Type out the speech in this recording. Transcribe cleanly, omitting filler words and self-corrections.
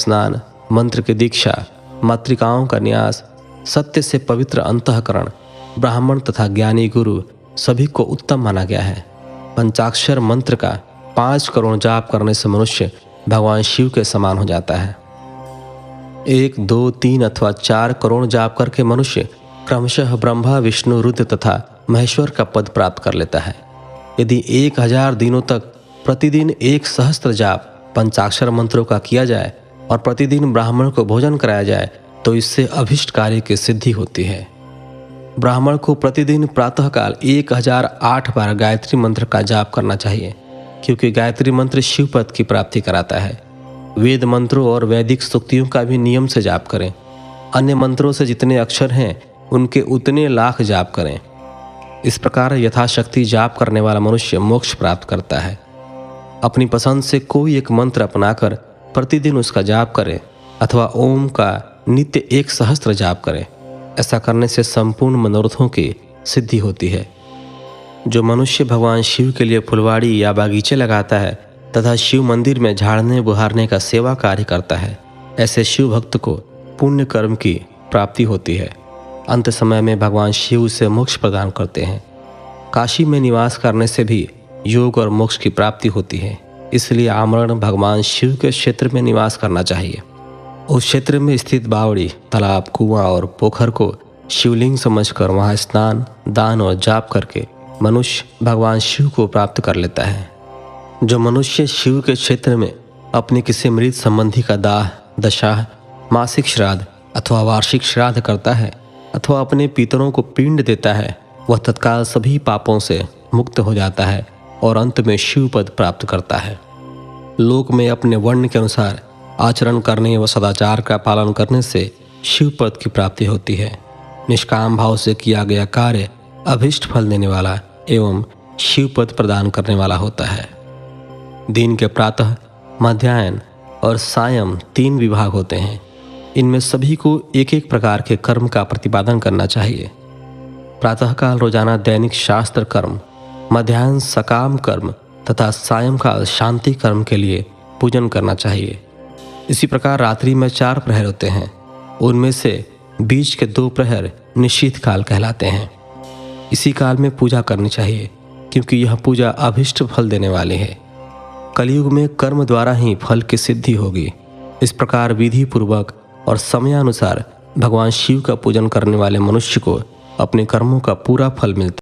स्नान, मंत्र की दीक्षा, मातृकाओं का न्यास, सत्य से पवित्र अंतःकरण, ब्राह्मण तथा ज्ञानी गुरु सभी को उत्तम माना गया है। पंचाक्षर मंत्र का 5 करोड़ जाप करने से मनुष्य भगवान शिव के समान हो जाता है। 1, 2, 3 अथवा 4 करोड़ जाप करके मनुष्य क्रमशः ब्रह्मा, विष्णु, रुद्र तथा महेश्वर का पद प्राप्त कर लेता है। यदि 1000 दिनों तक प्रतिदिन 1 सहस्त्र जाप पंचाक्षर मंत्रों का किया जाए और प्रतिदिन ब्राह्मण को भोजन कराया जाए तो इससे अभिष्ट कार्य की सिद्धि होती है। ब्राह्मण को प्रतिदिन प्रातःकाल 1008 बार गायत्री मंत्र का जाप करना चाहिए, क्योंकि गायत्री मंत्र शिव पद की प्राप्ति कराता है। वेद मंत्रों और वैदिक सूक्तियों का भी नियम से जाप करें। अन्य मंत्रों से जितने अक्षर हैं उनके उतने लाख जाप करें। इस प्रकार यथाशक्ति जाप करने वाला मनुष्य मोक्ष प्राप्त करता है। अपनी पसंद से कोई एक मंत्र अपनाकर प्रतिदिन उसका जाप करें अथवा ओम का नित्य 1 सहस्त्र जाप करें। ऐसा करने से संपूर्ण मनोरथों की सिद्धि होती है। जो मनुष्य भगवान शिव के लिए फुलवाड़ी या बागीचे लगाता है तथा शिव मंदिर में झाड़ने बुहारने का सेवा कार्य करता है, ऐसे शिव भक्त को पुण्य कर्म की प्राप्ति होती है। अंत समय में भगवान शिव उसे मोक्ष प्रदान करते हैं। काशी में निवास करने से भी योग और मोक्ष की प्राप्ति होती है। इसलिए आमरण भगवान शिव के क्षेत्र में निवास करना चाहिए। उस क्षेत्र में स्थित बावड़ी, तालाब, कुआं और पोखर को शिवलिंग समझकर वहां स्नान, दान और जाप करके मनुष्य भगवान शिव को प्राप्त कर लेता है। जो मनुष्य शिव के क्षेत्र में अपने किसी मृत संबंधी का दाह, दशा, मासिक श्राद्ध अथवा वार्षिक श्राद्ध करता है अथवा अपने पितरों को पिंड देता है, वह तत्काल सभी पापों से मुक्त हो जाता है और अंत में शिव पद प्राप्त करता है। लोक में अपने वर्ण के अनुसार आचरण करने व सदाचार का पालन करने से शिव पद की प्राप्ति होती है। निष्काम भाव से किया गया कार्य अभिष्ट फल देने वाला एवं शिव पद प्रदान करने वाला होता है। दिन के प्रातः, मध्याह्न और सायं 3 विभाग होते हैं। इनमें सभी को एक एक प्रकार के कर्म का प्रतिपादन करना चाहिए। प्रातःकाल रोजाना दैनिक शास्त्र कर्म, मध्याह्न सकाम कर्म तथा सायंकाल शांति कर्म के लिए पूजन करना चाहिए। इसी प्रकार रात्रि में 4 प्रहर होते हैं। उनमें से बीच के 2 प्रहर निशीथ काल कहलाते हैं। इसी काल में पूजा करनी चाहिए, क्योंकि यह पूजा अभिष्ट फल देने वाली है। कलयुग में कर्म द्वारा ही फल की सिद्धि होगी। इस प्रकार विधि पूर्वक और समयानुसार भगवान शिव का पूजन करने वाले मनुष्य को अपने कर्मों का पूरा फल मिलता है।